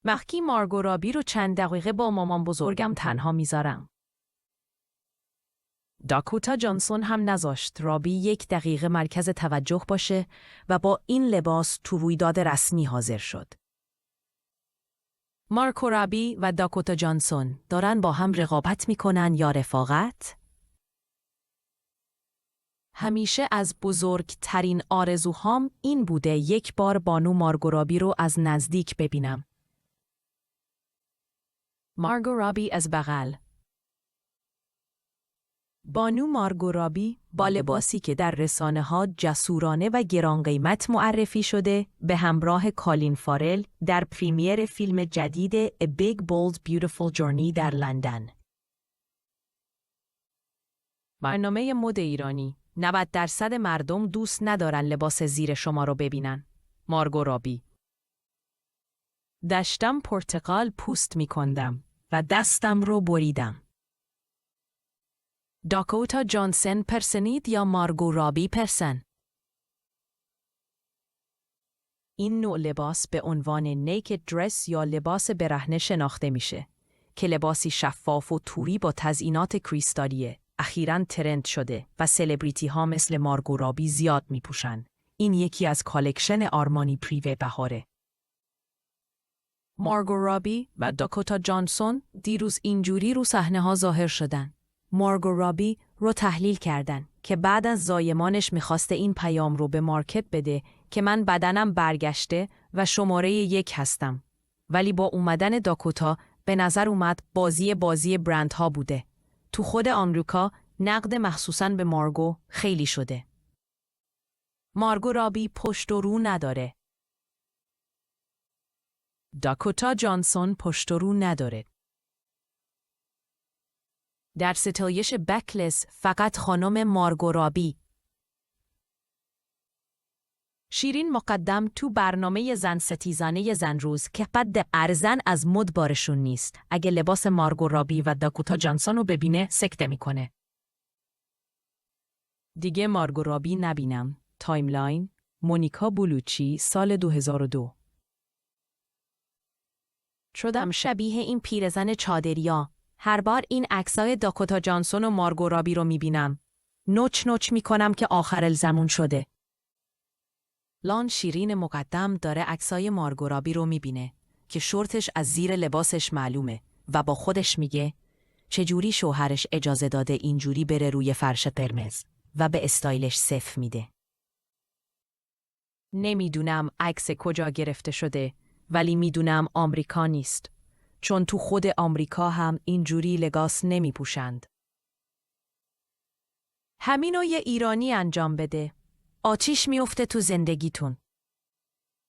مخکی مارگو رابی رو چند دقیقه با مامان بزرگم تنها میذارم. داکوتا جانسون هم نذاشت رابی 1 دقیقه مرکز توجه باشه و با این لباس تو رویداد رسمی حاضر شد. مارگو رابی و داکوتا جانسون دارن با هم رقابت میکنن یا رفاقت؟ همیشه از بزرگترین آرزوهام این بوده یک بار بانو مارگو رابی رو از نزدیک ببینم. مارگو رابی از بغل. بانو مارگو رابی با لباسی که در رسانه‌ها جسورانه و گران قیمت معرفی شده به همراه کالین فارل در پریمیر فیلم جدید A Big Bold Beautiful Journey در لندن. برنامه مد ایرانی 90% مردم دوست ندارن لباس زیر شما رو ببینن. مارگو رابی. داشتم پرتقال پوست می‌کندم و دستم رو بریدم. داکوتا جانسون پرسنید یا مارگو رابی پرسن؟ این نوع لباس به عنوان نیکد درس یا لباس برهنه شناخته میشه که لباسی شفاف و توری با تزئینات کریستالیه. اخیراً ترند شده و سلبریتی ها مثل مارگو رابی زیاد میپوشن. این یکی از کالکشن آرمانی پریوه بهاره. مارگو رابی و داکوتا جانسون دیروز اینجوری رو صحنه ها ظاهر شدن. مارگو رابی رو تحلیل کردن که بعد از زایمانش میخواسته این پیام رو به مارکت بده که من بدنم برگشته و شماره 1 هستم. ولی با اومدن داکوتا به نظر اومد بازی برندها بوده. تو خود آمریکا نقد مخصوصاً به مارگو خیلی شده. مارگو رابی پشت و رو نداره. داکوتا جانسون پشت و رو نداره. در ستایش بکلس فقط خانم مارگو رابی. شیرین مقدم تو برنامه زن ستیزانه زن روز که قد ارزن از مد بارشون نیست. اگه لباس مارگو رابی و داکوتا جانسون رو ببینه سکته میکنه. دیگه مارگو رابی نبینم. تایملاین مونیکا بولوچی سال 2002. شدم شبیه این پیرزن چادریا. هر بار این عکسای داکوتا جانسون و مارگو رابی رو میبینم. نوچ میکنم که آخر الزمون شده. لان شیرین مقدم داره عکسای مارگو رابی رو میبینه که شورتش از زیر لباسش معلومه و با خودش میگه چجوری شوهرش اجازه داده اینجوری بره روی فرش قرمز و به استایلش صف میده. نمیدونم عکس کجا گرفته شده ولی میدونم آمریکا نیست. چون تو خود آمریکا هم اینجوری لباس نمی پوشند. همینو یه ایرانی انجام بده. آتیش میفته تو زندگیتون.